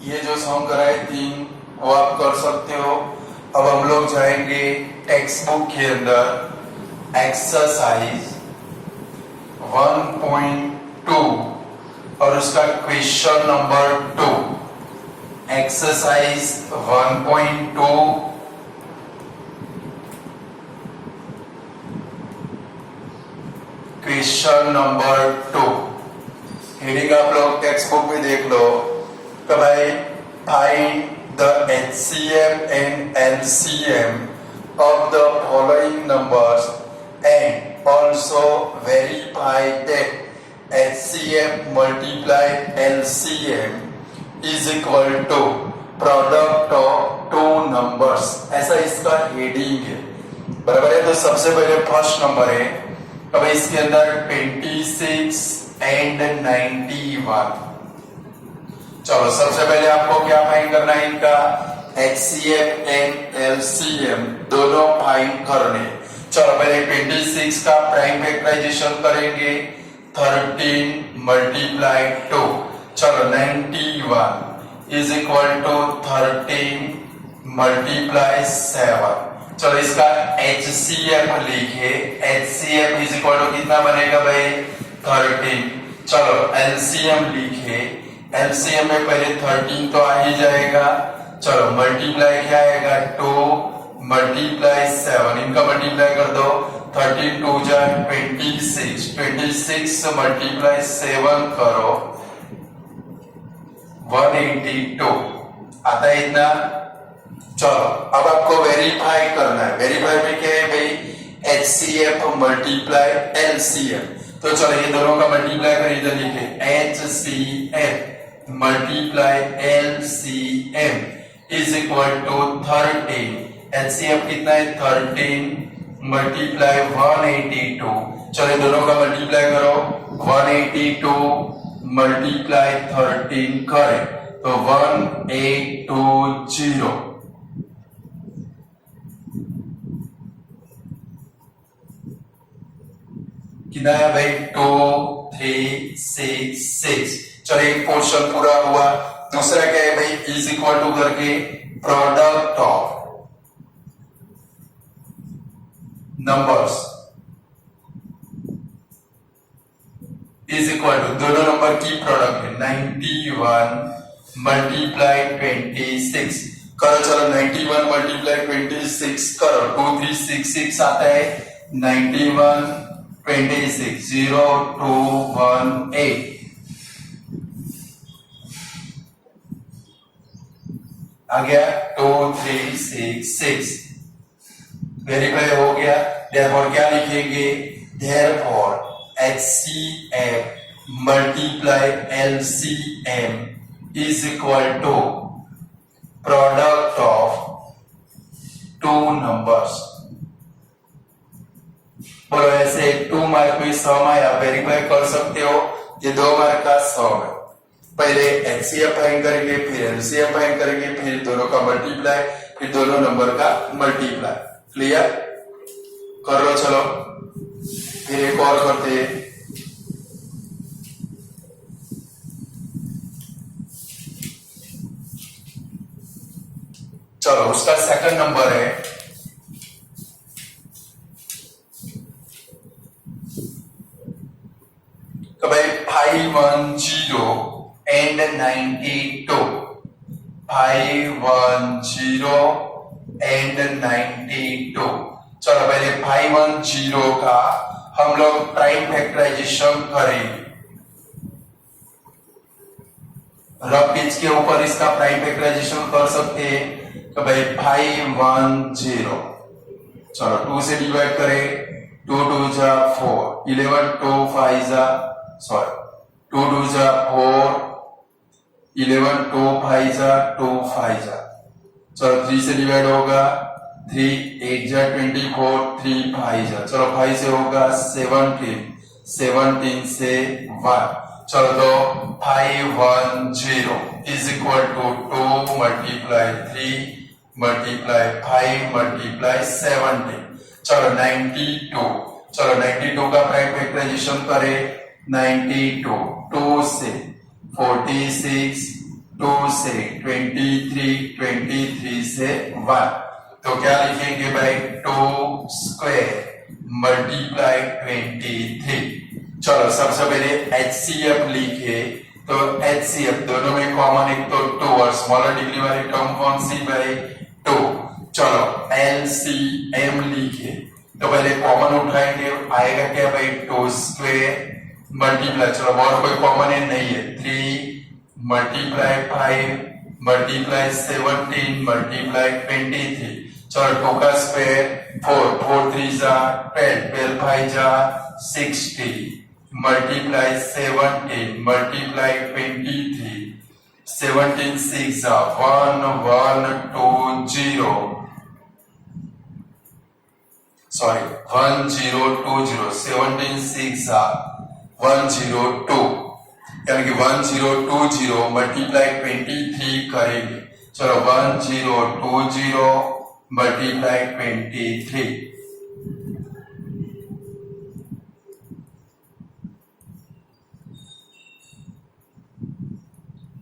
ये जो सम कराए 3 वो आप कर सकते हो। अब हम लोग जाएंगे टेक्स्ट बुक के अंदर एक्सरसाइज 1.2 और उसका question number 2। Exercise 1.2 question number 2। Heading आप लोग टेक्स्ट बुक में देख लो कि भाई find the HCF and LCM of the following numbers and also verify that HCF multiply LCM is equal to product of two numbers। ऐसा इसका heading है, बराबर है। तो सबसे पहले फर्स्ट नंबर है, अब इसके अंदर 26 एंड 91। चलो सबसे पहले आपको क्या फाइंड करना है, इनका HCF एंड LCM दोनों फाइंड करने। चलो पहले 26 का प्राइम फैक्टराइजेशन करेंगे, 13 मल्टीप्लाई 2। चलो 91 इज इक्वल टू 13 मल्टीप्लाई 7। चलो इसका HCF लिखे, HCF इज इक्वल टू कितना बनेगा भाई 13। चलो LCM लिखे, LCM में पहले 13 तो आ ही जाएगा। चलो मल्टीप्लाई क्या आएगा 2 मल्टीप्लाई 7, इनका मल्टीप्लाई कर दो, 13 2 जा 26, 26 मल्टीप्लाई 7 करो 182 आता है इतना। चलो अब आपको वेरीफाई करना है। वेरीफाई में क्या है भाई HCF मल्टीप्लाई LCM। तो चलो ये दोनों का मल्टीप्लाई कर इधर लिखे, HCF multiply LCM is equal to 13। HCF कितना है 13 मल्टीप्लाई 182। चलो दोनों का मल्टीप्लाई करो, 182 मल्टीप्लाई 13 करें तो 1820। कितना है भाई 2366। चलो एक पोर्शन पूरा हुआ। दूसरा क्या है भाई इज इक्वल टू करके product of numbers is equal to दोनों नंबर की प्रोडक्ट है 91 मल्टीप्लाई 26 करो। चलो 91 मल्टीप्लाई 26 करो 2366 आता है 91 26 0218 आ गया 2366। वेरीफाई हो गया। देयरफॉर क्या लिखेंगे, therefore HCF multiply LCM is equal to product of two numbers. बोलो ऐसे 2 मार्क में सम आया, वेरीफाई कर सकते हो। ये 2 मार्क का सम है। पहले HCF फाइंड करेंगे, फिर LCM फाइंड करेंगे, फिर दोनों का मल्टीप्लाई, फिर दोनों नंबर का मल्टीप्लाई। क्लियर कर लो। चलो फिर एक और करते हैं। चलो उसका सेकंड नंबर है, तो भाई 510 एंड 92। 510 एंड 92। चलो पहले 510 का हम लोग प्राइम फैक्टराइजेशन करेंगे। रफ पेज के ऊपर इसका प्राइम फैक्टराइजेशन कर सकते हैं। तो भाई 510 चलो 2 से डिवाइड करें, 2 2 जा 4, 11 2 5 जा 2 2 जा 4, 11 2 5 जा 2 5 जा। चलो 3 से डिवाइड होगा, 3 8 जा 24, 3 5 जा। चलो 5 से होगा 17, 17 से 1। चलो तो 510 is equal to 2 multiply 3 multiply 5 multiply 17। चलो 92। चलो 92 का प्राइम फैक्टराइजेशन करें, 92 2 से 46 2 से 23, 23 से 1, तो क्या लिखेंगे भाई 2 स्क्वायर मल्टीप्लाई 23। चलो सबसे पहले HCF लिखे, तो HCF दोनों में कॉमन एक तो 2 और स्मॉलर डिग्री वाली टर्म कौन सी भाई 2। चलो LCM लिखे, तो पहले कॉमन उठाएंगे, आएगा क्या भाई 2 स्क्वायर मल्टीप्लाई, चलो और कोई कॉमन नहीं है, 3 मल्टीप्लाई 5 मल्टीप्लाई 17 मल्टीप्लाई 23, चलो 2 का स्क्वायर 4, 4 3 जा 12, 12 5 जा 60 मल्टीप्लाई 17 मल्टीप्लाई 23, 17 6 जा 1 1 2 0, सॉरी 1020, 17 6 जा 102, यानी कि 1020 मल्टीप्लाई 23 करेंगे, चलो 1020 मल्टीप्लाई 23,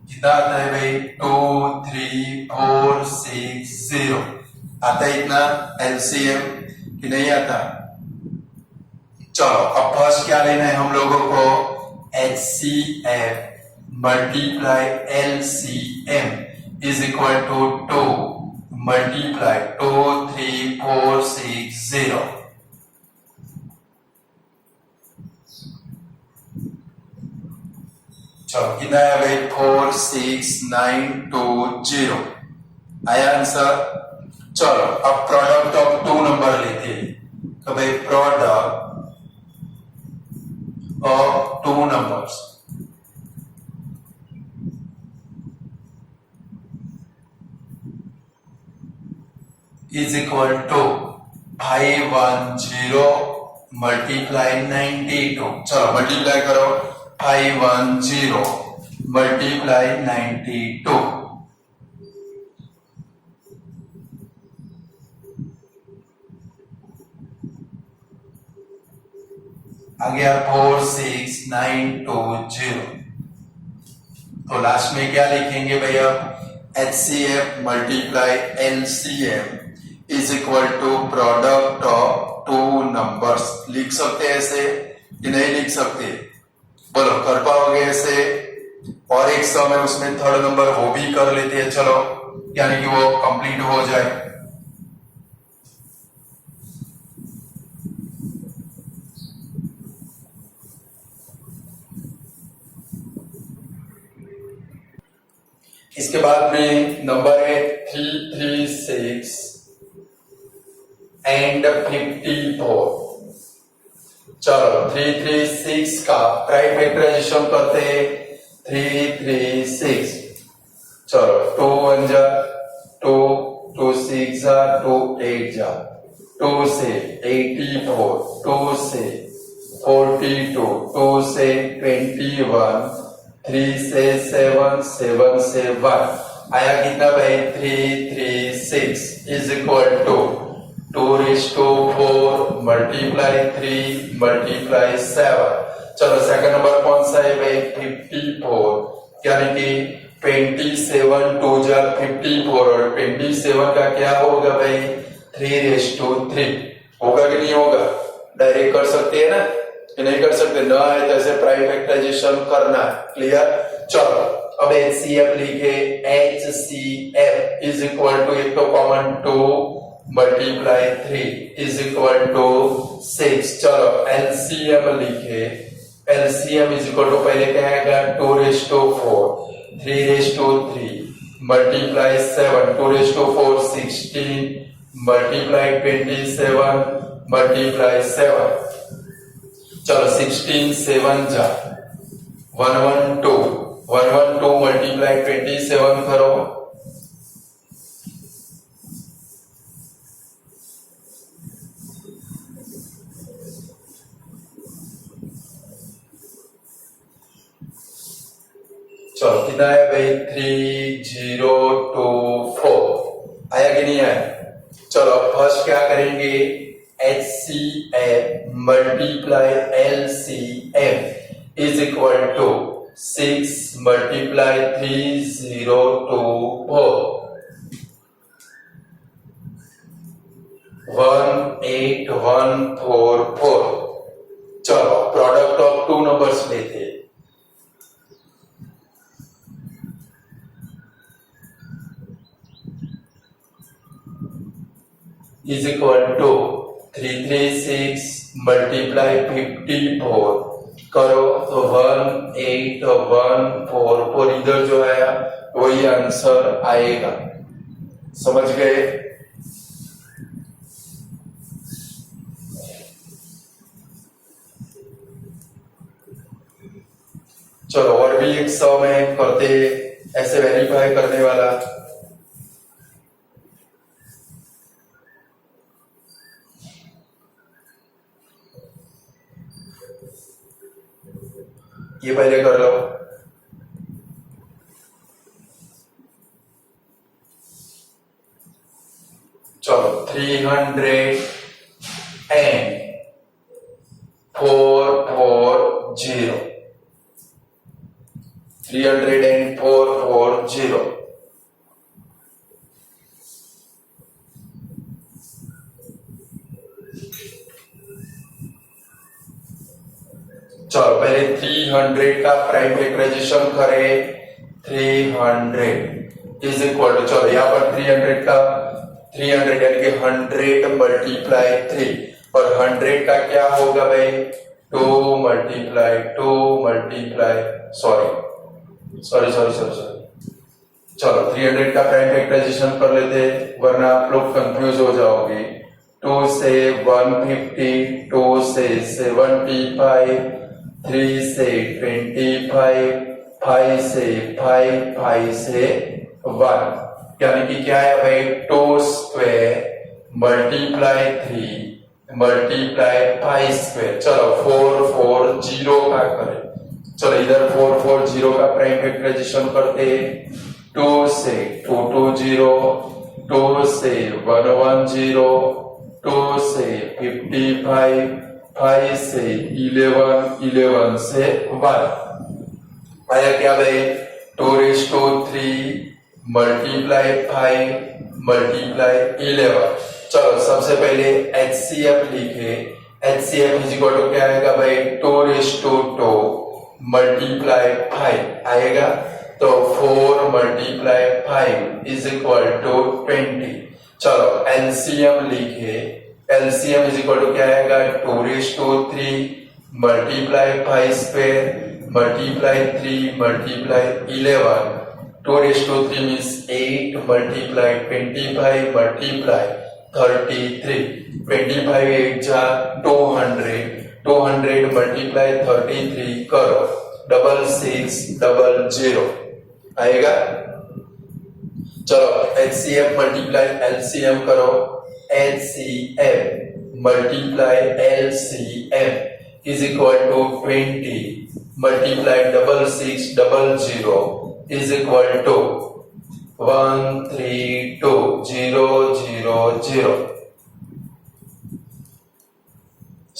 कितना आता है भाई 23460, आता है इतना LCM कि नहीं आता। चलो अब फर्स्ट क्या लेना है हम लोगों को, HCF multiply LCM is equal to 2 multiply 23460, चलो कितना है भाई 46920, आया आंसर। चलो अब प्रोडक्ट ऑफ 2 नंबर लेते हैं, तो भाई product of 2 numbers is equal to 510 multiply 92, चलो मल्टीप्लाई करो 510 multiply 92, आ गया 46920, तो लास्ट में क्या लिखेंगे भैया, HCF multiply LCM is equal to product of 2 numbers. लिख सकते हैं ऐसे कि नहीं लिख सकते, बोलो कर पाओगे ऐसे। और एक समय उसमें थर्ड नंबर वो भी कर लेते हैं, चलो यानी कि वो कंप्लीट हो जाए। इसके बाद में नंबर है 336 एंड 54। चलो 336 का प्राइम फैक्टराइजेशन करते हैं, 336, चलो 2 1 जा 2, 2 6 जा 2 8 जा, 2 से 84, 2 से 42, 2 से 21, 3 से 7, 7 से 1, आया कितना भाई 336 is equal to 2⁴ multiply 3 multiply 7। चलो सेकंड नंबर कौन सा है भाई 54, यानी कि 27 2 जा 54, और 27 का क्या होगा भाई 3⁵ होगा कि नहीं होगा, डायरेक्ट कर सकते हैं ना कि नहीं कर सकते, ना है तो ऐसे प्राइम फैक्टराइजेशन करना है। क्लियर। चलो अब HCF लिखे, HCF इज इक्वल टू एक तो common 2 multiply 3 is equal to 6। चलो LCM लिखे, LCM इज इक्वल टू पहले क्या आएगा 2⁴, 3⁵3 मल्टीप्लाई 7, 2⁴ 16 मल्टीप्लाई 27 मल्टीप्लाई 7, चलो 16 7 जा 112, 112 मल्टीप्लाई 27 करो, चलो कितना है भाई 3024, आया कि नहीं आया। चलो फर्स्ट क्या करेंगे, HCF multiply LCM is equal to 6 multiply 3024 18144। चलो प्रोडक्ट ऑफ टू नंबर्स लेते हैं। इज इक्वल टू 336 मल्टीप्लाई 54 करो तो 18144 इधर जो आया वही आंसर आएगा। समझ गए? चलो और भी एक सम है करते ऐसे वेरीफाई करने वाला। ये पहले कर लो। चलो 340 30440। चलो पहले 300 का प्राइम फैक्टराइजेशन करें। 300 इज इक्वल टू, चलो यहाँ पर 300 का 300 यानी कि 100 मल्टीप्लाई 3 और 100 का क्या होगा भाई 2 मल्टीप्लाई सॉरी। चलो 300 का प्राइम फैक्टराइजेशन कर लेते हैं वरना आप लोग कंफ्यूज हो जाओगे। 2 से 150, 2 से 75, 3 से 25, 5 से 5 से 1 यानी कि क्या है भाई 2 स्क्वायर मल्टीप्लाई 3 मल्टीप्लाई 5 स्क्वायर। चलो 440 का करें। चलो इधर 440 का प्राइम फैक्टराइजेशन करते 2 से 220, 2 से 110, 2 से 55, 5 से 11, 11 से 1 आया क्या भाई 2⁻³ मल्टीप्लाई 5 मल्टीप्लाई 11। चलो सबसे पहले HCF लिखे। HCF इज इक्वल टू क्या आएगा भाई 2⁻² मल्टीप्लाई 5 आएगा तो 4 मल्टीप्लाई 5 इज इक्वल टू 20। चलो LCM लिखे। LCM इज इक्वल टू क्या आएगा 2⁻³ multiply 5 square multiply 3 multiply 11। 2⁻³ means 8 multiply 25 multiply 33। 25 8 जा 200, 200 मल्टीप्लाई 33 करो 6600 आएगा। चलो HCF मल्टीप्लाई LCM करो। HCF multiply LCM is equal to 20 multiply 6600 is equal to 132,000।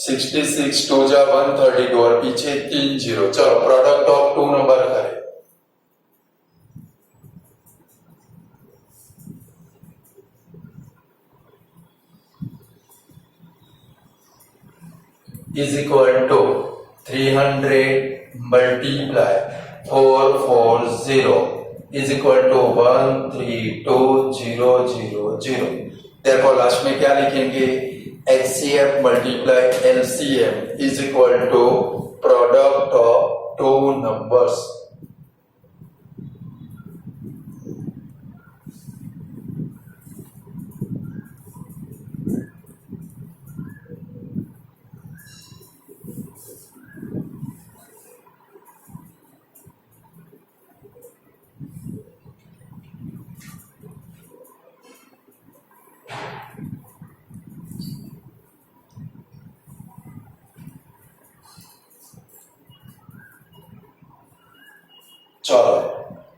66 2 जा 132 और पीछे 3 0। चलो प्रोडक्ट ऑफ टू नंबर करें। Is equal to 300 multiply 440 is equal to 132,000। देखो लास्ट में क्या लिखेंगे HCF multiply LCM is equal to product of two numbers. चलो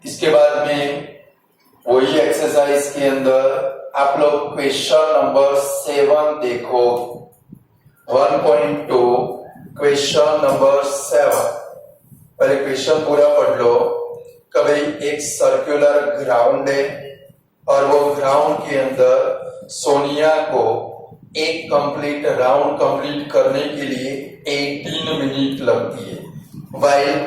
इसके बाद में वही एक्सरसाइज के अंदर आप लोग क्वेश्चन नंबर 7 देखो। 1.2 क्वेश्चन नंबर 7 पहले क्वेश्चन पूरा पढ़ लो कि भाई एक सर्कुलर ग्राउंड है और वो ग्राउंड के अंदर सोनिया को एक कंप्लीट राउंड कंप्लीट करने के लिए 18 मिनट लगती है, वाइल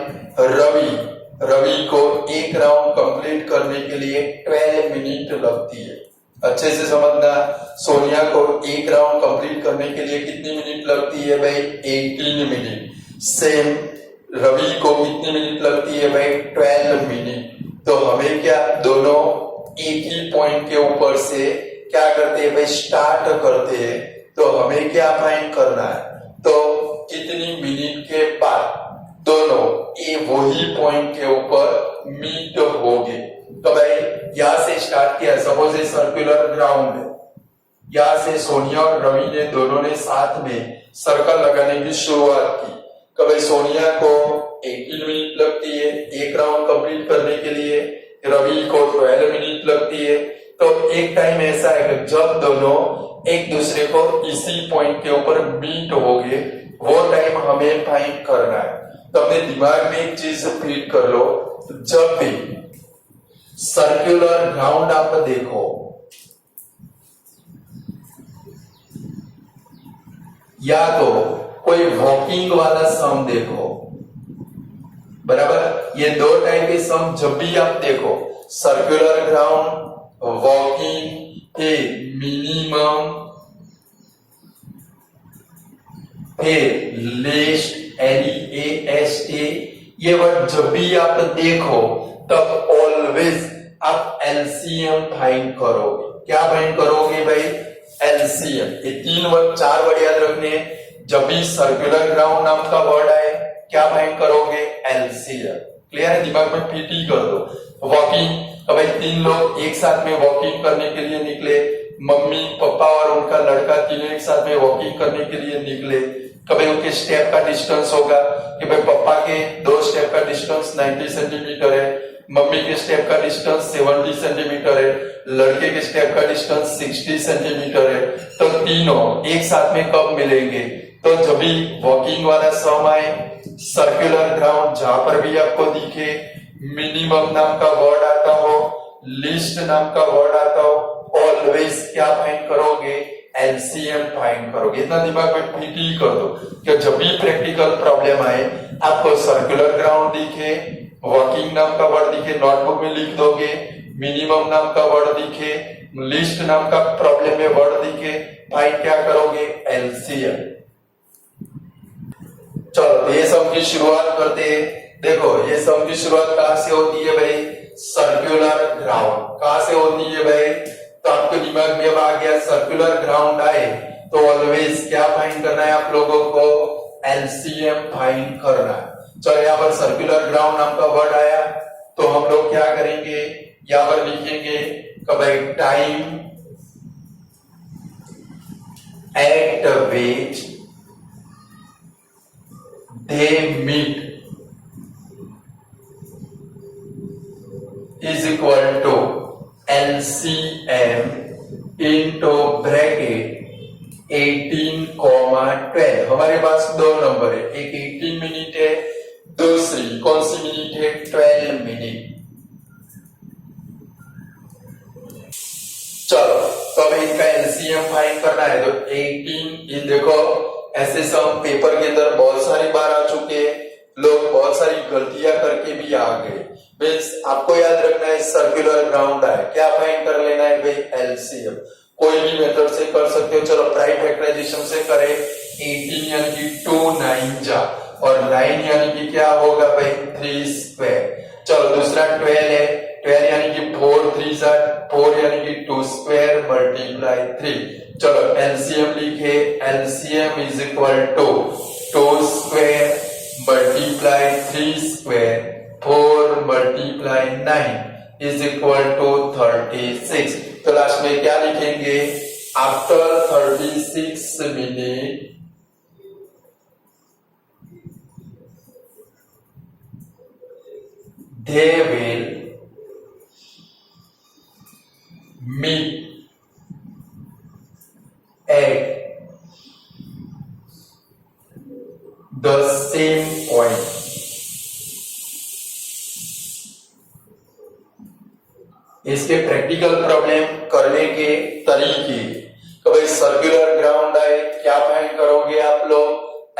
रवि को एक राउंड कंप्लीट करने के लिए 12 मिनट लगती है। अच्छे से समझना, सोनिया को एक राउंड कंप्लीट करने के लिए कितनी मिनट लगती है भाई? 18 मिनट। सेम रवि को कितनी मिनट लगती है भाई? 12 मिनट। तो हमें क्या, दोनों एक ही पॉइंट के ऊपर से क्या करते हैं भाई? स्टार्ट करते हैं। तो हमें क्या फाइंड करना है? तो कितनी मिनट के बाद दोनों ये वही पॉइंट के ऊपर मीट होंगे। तो भाई यहां से स्टार्ट किया, सपोज ये सर्कुलर ग्राउंड है, यहां से सोनिया और रवि ने दोनों ने साथ में सर्कल लगाने की शुरुआत की। कभी सोनिया को 18 मिनट लगती है एक राउंड कंप्लीट करने के लिए, रवि को 12 मिनट लगती है। तो एक टाइम ऐसा है कि जब दोनों एक दूसरे को इसी पॉइंट के ऊपर मीट होंगे, वो टाइम हमें फाइंड करना है। तो अपने दिमाग में एक चीज फीड कर लो, जब भी सर्कुलर ग्राउंड आप देखो, या तो कोई वॉकिंग वाला सम देखो, बराबर? ये दो टाइप के सम जब भी आप देखो, circular ground, walking, minimum, list, LEAST, ये वर्ड जब भी आप देखो तब ऑलवेज आप एलसीएम फाइंड करोगे। क्या फाइंड करोगे भाई? एलसीएम। ये 3 वर्ड 4 वर्ड याद रखने। जब भी सर्कुलर ग्राउंड नाम का वर्ड आए, क्या फाइंड करोगे? एलसीएम। क्लियर है? दिमाग में पीटी कर दो। वॉकिंग, भाई 3 लोग एक साथ में वॉकिंग करने के लिए निकले, मम्मी पापा और उनका लड़का तीनों एक साथ में वॉकिंग करने के लिए निकले। कभी उनके स्टेप का डिस्टेंस होगा कि भाई पापा के 2 स्टेप का डिस्टेंस 90 सेंटीमीटर है, मम्मी के स्टेप का डिस्टेंस 70 सेंटीमीटर है, लड़के के स्टेप का डिस्टेंस 60 सेंटीमीटर है। तो तीनों एक साथ में कब मिलेंगे? तो जब भी वॉकिंग वाला सम आए, सर्कुलर ग्राउंड जहां पर भी आपको दिखे, मिनिमम नाम का वर्ड आता हो, लिस्ट नाम का वर्ड आता हो, ऑलवेज क्या फाइंड करोगे? एलसीएम फाइंड करोगे। इतना दिमाग में पीटी कर दो कि जब भी प्रैक्टिकल प्रॉब्लम आए, आपको सर्कुलर ग्राउंड दिखे, वॉकिंग नाम का वर्ड दिखे, नोटबुक में लिख दोगे, मिनिमम नाम का वर्ड दिखे, लिस्ट नाम का प्रॉब्लम में वर्ड दिखे, फाइंड क्या करोगे? एलसीएम। चलो ये सम की शुरुआत करते हैं। देखो ये सम की शुरुआत कहां से होती है भाई? Circular ground. कहां से होती है भाई? तो आपके दिमाग में अब आ गया, सर्कुलर ग्राउंड आए तो ऑलवेज क्या फाइंड करना है आप लोगों को? एलसीएम फाइंड करना है। चलो यहाँ पर सर्कुलर ग्राउंड नाम का वर्ड आया तो हम लोग क्या करेंगे? यहाँ पर लिखेंगे कि भाई time eight which they meet is equal to LCM into bracket 18,12। हमारे पास 2 नंबर है, एक 18 मिनट है, दूसरी कौन सी मिनट है? 12 मिनट। चलो तो अब इनका एलसीएम फाइंड करना है। तो 18, ये देखो ऐसे सम पेपर के अंदर बहुत सारी बार आ चुके हैं, लोग बहुत सारी गलतियां करके भी आ गए। मीन्स आपको याद रखना है सर्कुलर ग्राउंड है, क्या फाइंड कर लेना है भाई? एलसीएम। कोई भी मेथड से कर सकते हो। चलो प्राइम फैक्टराइजेशन से करें। 18 यानी कि 2 9 जा, और 9 यानी कि क्या होगा भाई? 3 स्क्वायर। चलो दूसरा 12 है, 12 यानी कि 4 3 जा, 4 यानी कि 2 स्क्वायर मल्टीप्लाई 3। चलो एलसीएम लिखे, LCM is equal to 2 square multiply 3 square, 4 multiply 9 is equal to 36। तो लास्ट में क्या लिखेंगे? After 36 minute they will meet at the same point। इसके प्रैक्टिकल प्रॉब्लम करने के तरीके, तो भाई सर्कुलर ग्राउंड है, क्या फाइंड करोगे आप लोग?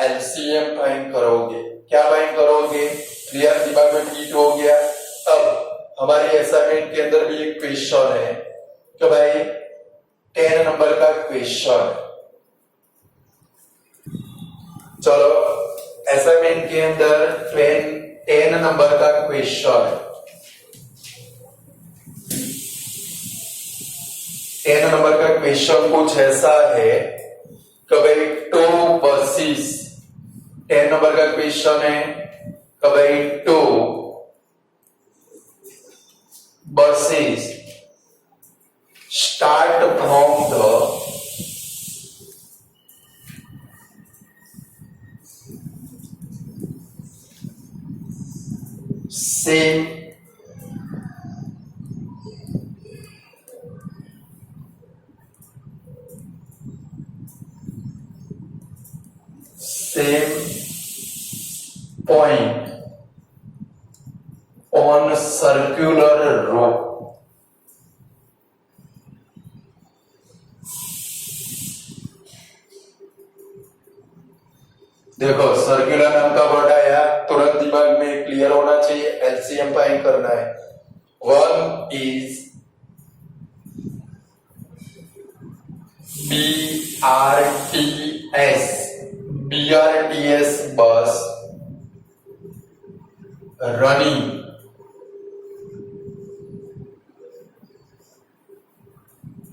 एलसीएम फाइंड करोगे। क्या फाइंड करोगे? क्लियर, दिमाग में फिट हो गया। अब हमारी असाइनमेंट के अंदर भी एक क्वेश्चन है, तो भाई 10 नंबर का क्वेश्चन है। चलो असाइनमेंट के अंदर 10 नंबर का क्वेश्चन है। 10 नंबर का क्वेश्चन कुछ ऐसा है कि भाई 2 बसेस, 10 नंबर का क्वेश्चन है कि भाई 2 buses start from the same point on circular road. देखो सर्कुलर नाम का वर्ड आया, तुरंत दिमाग में क्लियर होना चाहिए, एलसीएम फाइंड करना है। 1 is BRTS bus running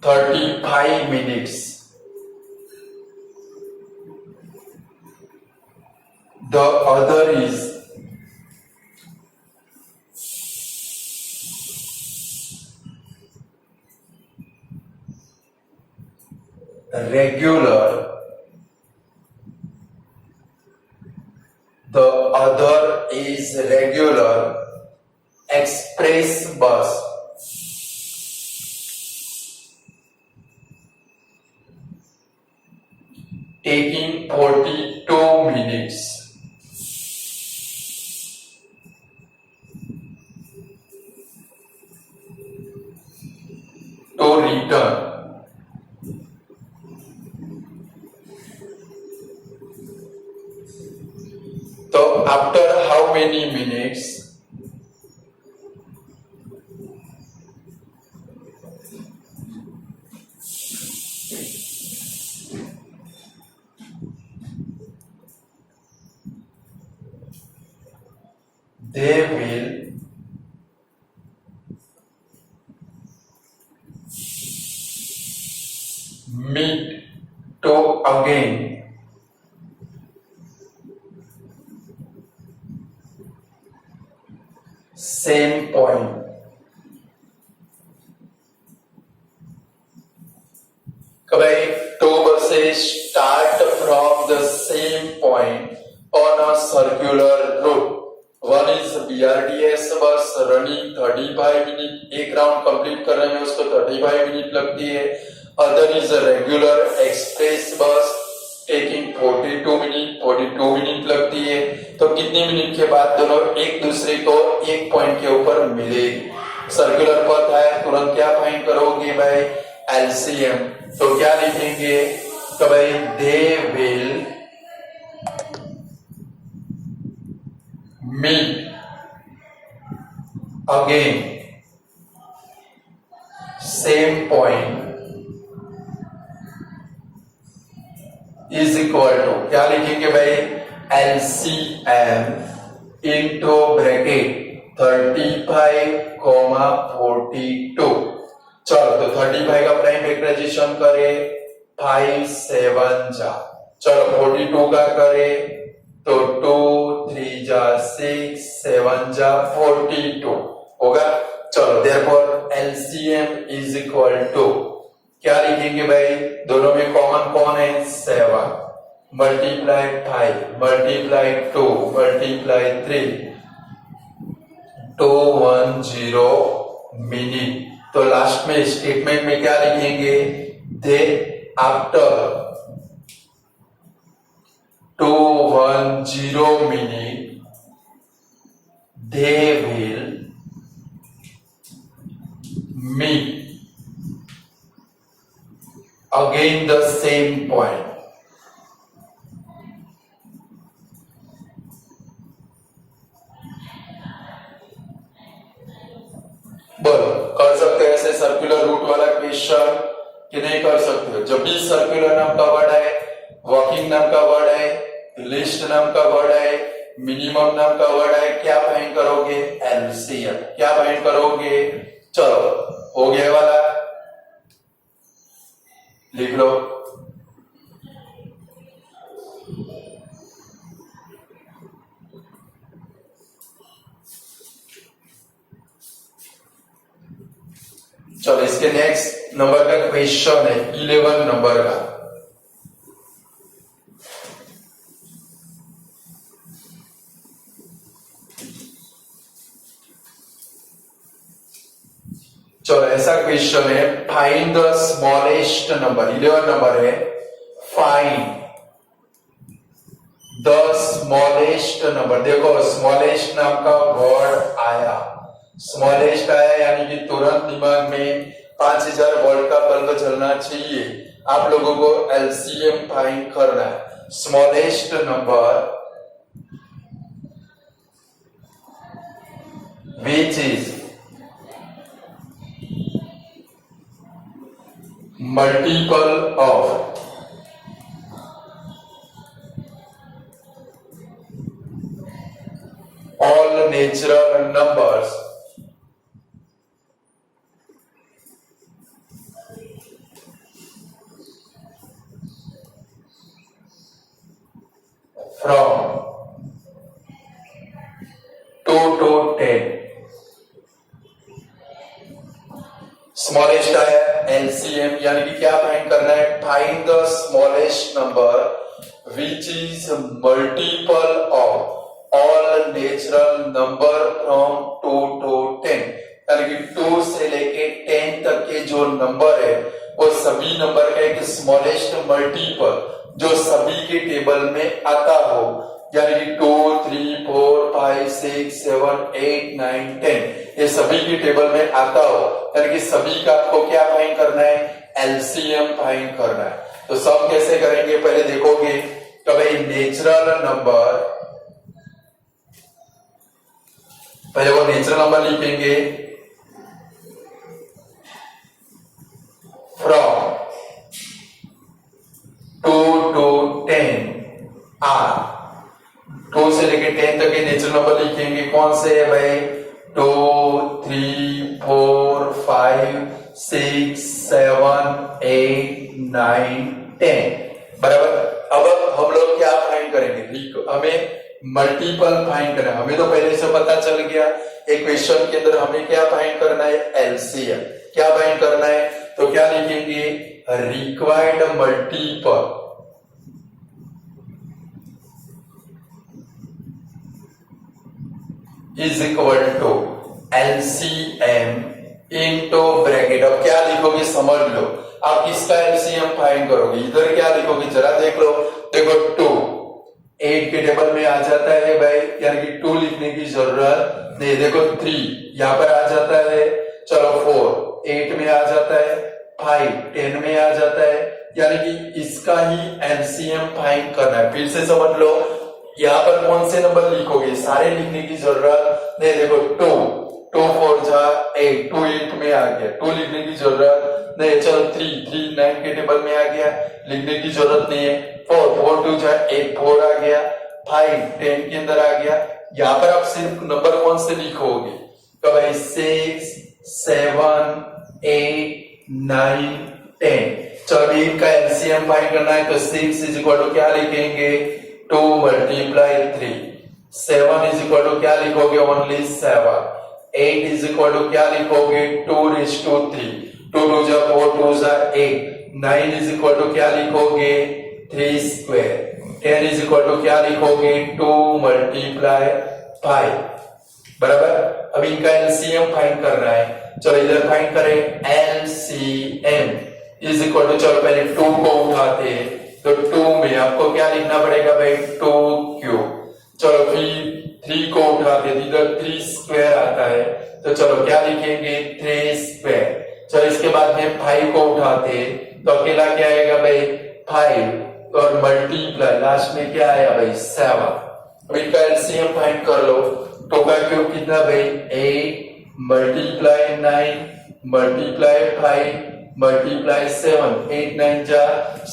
35 minutes. The other is regular. The other is regular express bus. Taking 42 minutes. To return. So after how many minutes? They will meet to again same point. भाई 2 buses start from the same point on a circular route. One is BRTS bus running 35 minute, एक round complete करने में उसको 35 minute लगती है। Other is regular express बस taking 42 minute लगती है। तो कितनी मिनट के बाद दोनों एक दूसरे को एक पॉइंट के ऊपर मिलेगी? सर्कुलर पथ है, तुरंत क्या फाइंड करोगे भाई? एलसीएम। तो क्या लिखेंगे? तो भाई they will meet again same point is equal to, क्या लिखेंगे भाई? LCM into bracket 35,42। चलो तो 35 का प्राइम फैक्टराइजेशन करे, 5 7 जा। चलो 42 का करे तो 2 3 जा 6 7 जा 42 होगा। चलो therefore LCM is equal to, क्या लिखेंगे भाई? दोनों में कॉमन कौन है? 7 मल्टीप्लाई 5 मल्टीप्लाई 2 मल्टीप्लाई 3 210 मिनट। तो लास्ट में स्टेटमेंट में क्या लिखेंगे? दे after 210 minutes they will meet again the same point. बोलो, कर सकते हो ऐसे सर्कुलर रूट वाला क्वेश्चन कि नहीं कर सकते हो? जब भी सर्कुलर नाम का वर्ड है, वॉकिंग नाम का वर्ड है, लिस्ट नाम का वर्ड है, मिनिमम नाम का वर्ड है, क्या फाइंड करोगे? एलसीएम। क्या फाइंड करोगे? चलो हो गया वाला, लिख लो। चलो इसके नेक्स्ट नंबर का क्वेश्चन है 11 नंबर का। चलो ऐसा क्वेश्चन है, find the smallest number. 11 number है, फाइंड द स्मॉलेस्ट नंबर। देखो स्मॉलेस्ट नाम का वर्ड आया, स्मॉलेस्ट आया यानी कि तुरंत दिमाग में 5000 वोल्ट का बल्ब जलना चाहिए। आप लोगों को एलसीएम फाइंड करना है। Smallest number which is multiple of all natural numbers from 2 to 10। Smallest आया एलसीएम यानी कि क्या फाइंड करना है? Find the smallest number which is multiple of all natural number from 2 to 10। यानी कि 2 से लेके 10 तक के जो नंबर है वो सभी नंबर का एक स्मॉलेस्ट मल्टीपल जो सभी के टेबल में आता हो, यानी कि 2, 3, 4, 5, 6, 7, 8, 9, 10 ये सभी के टेबल में आता हो, यानी कि सभी का आपको क्या फाइंड करना है? एलसीएम फाइंड करना है। तो सब कैसे करेंगे? पहले देखोगे तो भाई नेचुरल नंबर, पहले वो नेचुरल नंबर लिखेंगे फ्रॉम 2 to 10 आर। 2 से लेके 10 तक के नेचुरल नंबर लिखेंगे। कौन से है भाई? 2, 3, 4, 5, 6, 7, 8, 9, 10 बराबर। अब हम लोग क्या फाइंड करेंगे? हमें मल्टीपल फाइंड करना है। हमें तो पहले से पता चल गया एक क्वेश्चन के अंदर हमें क्या फाइंड करना है? एलसीएम। क्या फाइंड करना है? तो क्या लिखेंगे? Required multiple is equal to LCM into bracket. अब क्या लिखोगे समझ लो। आप किसका एलसीएम फाइंड करोगे? इधर क्या लिखोगे जरा देख लो। देखो 2 8 के टेबल में आ जाता है भाई, यानी कि 2 लिखने की जरूरत नहीं। देखो 3 यहां पर आ जाता है, चलो 4 8 में आ जाता है, 5 10 में आ जाता है, यानी कि इसका ही एलसीएम फाइंड करना है। फिर से समझ लो, यहाँ पर कौन से नंबर लिखोगे? सारे लिखने की जरूरत नहीं। देखो 2 4 जा 8, 2 8 में आ गया, 2 लिखने की जरूरत नहीं। चलो 3 9 के टेबल में आ गया, लिखने की जरूरत नहीं है। 4 2 जा 8 4 आ गया, 5 10 के अंदर आ गया। यहाँ पर आप सिर्फ नंबर कौन से लिखोगे? तो भाई 6 7 8 9 10। चलो इनका एलसीएम फाइंड करना है तो 6 इज इक्वल टू क्या लिखेंगे? 2 multiply 3। 7 इज इक्वल टू क्या लिखोगे? ओनली 7। 8 इज इक्वल टू क्या लिखोगे? 2 raised to 3। 2 2 जा 4 2 जा 8। 9 इज इक्वल टू क्या लिखोगे? 3 स्क्वायर। 10 इज इक्वल टू क्या लिखोगे? 2 multiply 5 बराबर। अब इनका एलसीएम फाइंड करना है। चलो इधर फाइंड करें एलसीएम इज इक्वल टू, चलो पहले 2 को उठाते हैं तो 2 में आपको क्या लिखना पड़ेगा भाई? 2 क्यूब। चलो फिर 3 को उठाते इधर 3 स्क्वायर आता है तो चलो क्या लिखेंगे? 3 स्क्वायर। में 5 को उठाते तो अकेला क्या आएगा भाई 5 और मल्टीप्लाई लास्ट में क्या आया भाई 7। अब इनका एलसीएम फाइंड कर लो। टू का क्यूब कितना भाई 8 मल्टीप्लाई 9 मल्टीप्लाई 5 मल्टीप्लाई 7 8 9 जा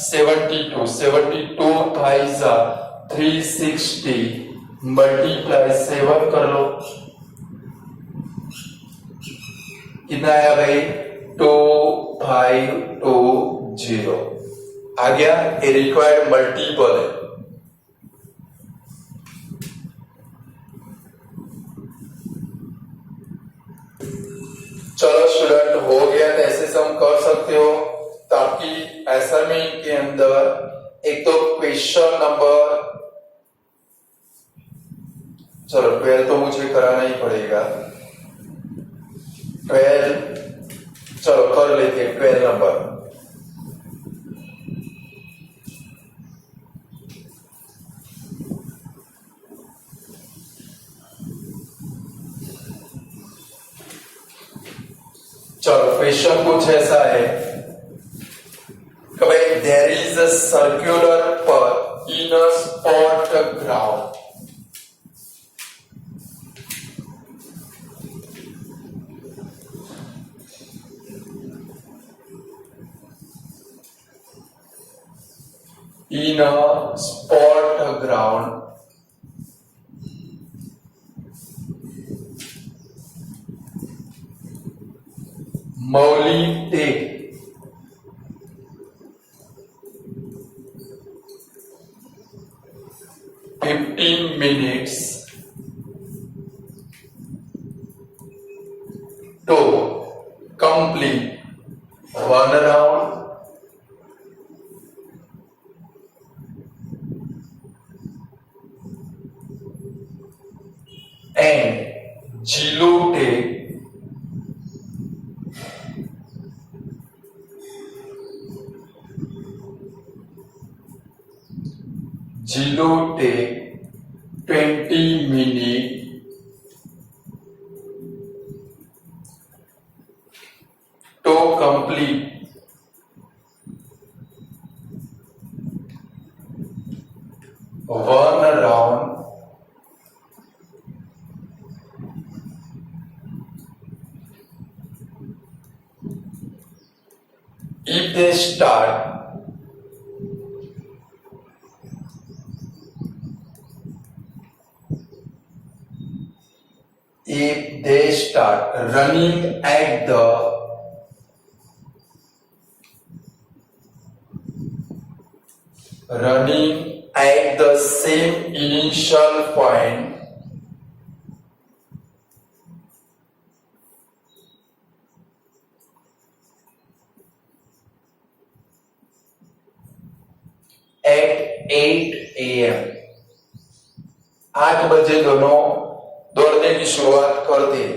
72 72 5 जा 360 मल्टीप्लाई 7 कर लो कितना आया भाई 2520 आ गया। ये रिक्वायर्ड मल्टीपल है। चलो स्टूडेंट हो गया। तो ऐसे से हम कर सकते हो। तो आपकी असाइनमेंट के अंदर एक तो क्वेश्चन नंबर चलो 12 तो मुझे कराना ही पड़ेगा। 12 चलो कर लेते हैं 12 नंबर। चलो क्वेश्चन कुछ ऐसा है कि भाई there is a circular path in a spot ground. In a spot ground, Mowgli take 15 minutes to complete one round and Jilu take 20 minutes to complete one round if they start running at the same initial point at 8 AM 8 बजे दोनों दौड़ने की शुरुआत करते हैं।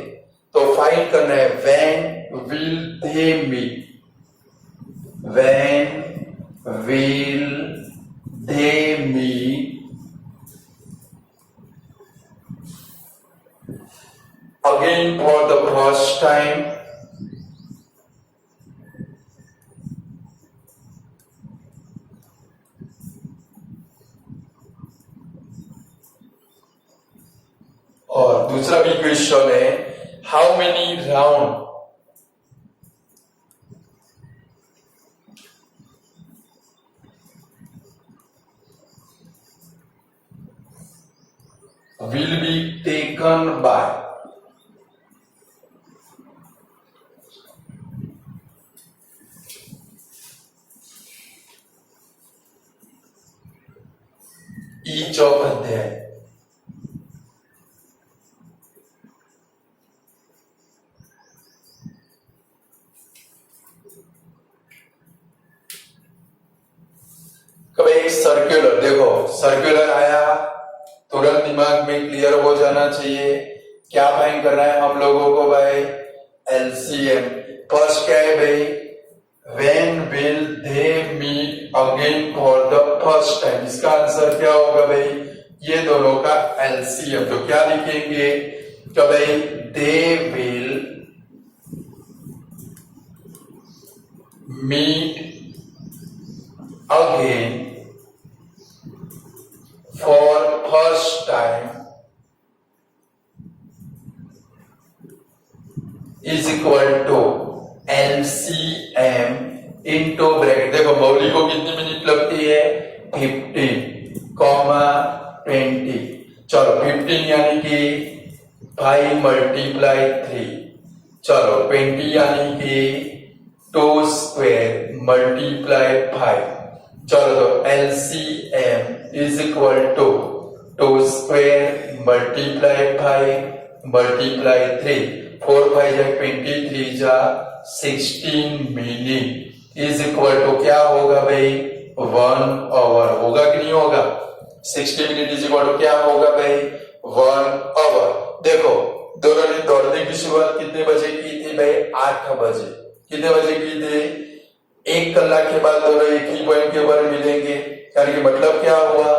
तो find करना है when will they meet, when will they meet again for the first time, और दूसरा भी क्वेश्चन है how many round will be taken by each of them। कभी एक सर्कुलर देखो सर्कुलर आया तुरंत दिमाग में क्लियर हो जाना चाहिए। क्या फाइंड करना है हम लोगों को भाई एलसीएम। फर्स्ट क्या है भाई when will they meet again for the first time. इसका आंसर क्या होगा भाई ये दोनों का एलसीएम। तो क्या लिखेंगे तो भाई they will meet again for first time is equal to LCM into bracket. देखो मौली को कितनी मिनट लगती है 15, 20। चलो 15 यानी कि 5 मल्टीप्लाई 3, चलो 20 यानी कि 2 स्क्वायर मल्टीप्लाई 5। चलो तो LCM is equal to 2 square multiply 5 multiply 3, 4 5 जा 23 जा 16 मिनट इज इक्वल टू क्या होगा भाई 1 आवर। होगा कि नहीं होगा? 60 मिनट इज इक्वल टू क्या होगा भाई 1 आवर। देखो दोनों ने दौड़ने की शुरुआत कितने बजे की थी भाई 8 बजे। कितने बजे की थी? 1 कलाक के बाद दोनों एक ही पॉइंट के ऊपर मिलेंगे। यानी कि मतलब क्या हुआ,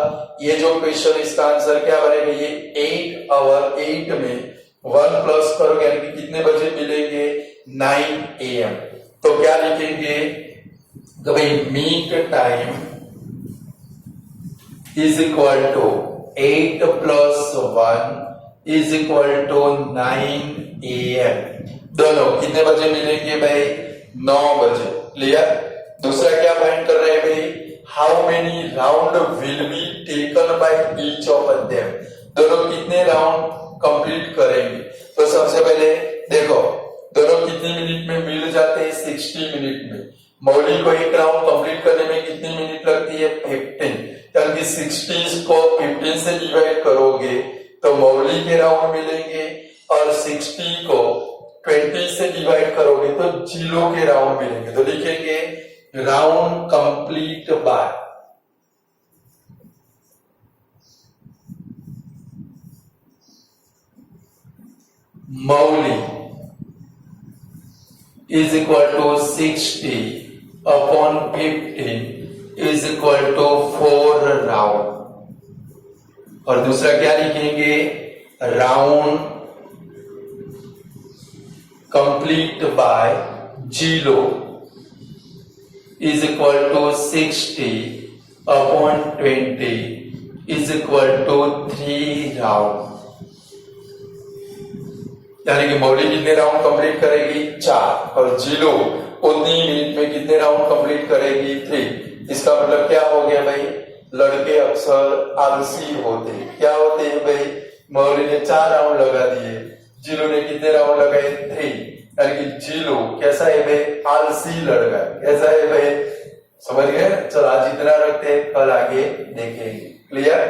ये जो क्वेश्चन इसका आंसर क्या बनेगा, ये 8 आवर 8 में 1 प्लस करोगे यानी कि कितने बजे मिलेंगे 9 AM। तो क्या लिखेंगे तो भाई meet time is equal to 8 plus 1 is equal to 9 AM। दोनों कितने बजे मिलेंगे भाई 9 बजे। क्लियर? दूसरा क्या फाइंड कर रहे हैं भाई, how many round will be taken by each of them. दोनों कितने राउंड कंप्लीट करेंगे। तो सबसे पहले देखो दोनों कितने मिनट में मिल जाते हैं 60 मिनट में। मौली को एक राउंड कंप्लीट करने में कितनी मिनट लगती है 15, यानी 60 को 15 से डिवाइड करोगे तो मौली के राउंड मिलेंगे और 60 को 20 से डिवाइड करोगे तो जीरो के राउंड मिलेंगे। तो लिखेंगे round complete by Mauli is equal to 60 upon 15 is equal to 4 round. और दूसरा क्या लिखेंगे round complete by zero is equal to 60 upon 20 is equal to 3 round. यानी कि मौली कितने राउंड कंप्लीट करेगी 4 और जीरो उतनी मिनट में कितने राउंड कंप्लीट करेगी 3। इसका मतलब क्या हो गया भाई, लड़के अक्सर आलसी होते हैं। क्या होते हैं भाई, मौली ने 4 राउंड लगा दिए, जीरो ने कितने राउंड लगाए 3। यानी कि जीरो कैसा है भाई, आलसी लड़का। कैसा है भाई, समझ गए? चलो आज इतना रखते हैं, कल आगे देखेंगे। क्लियर?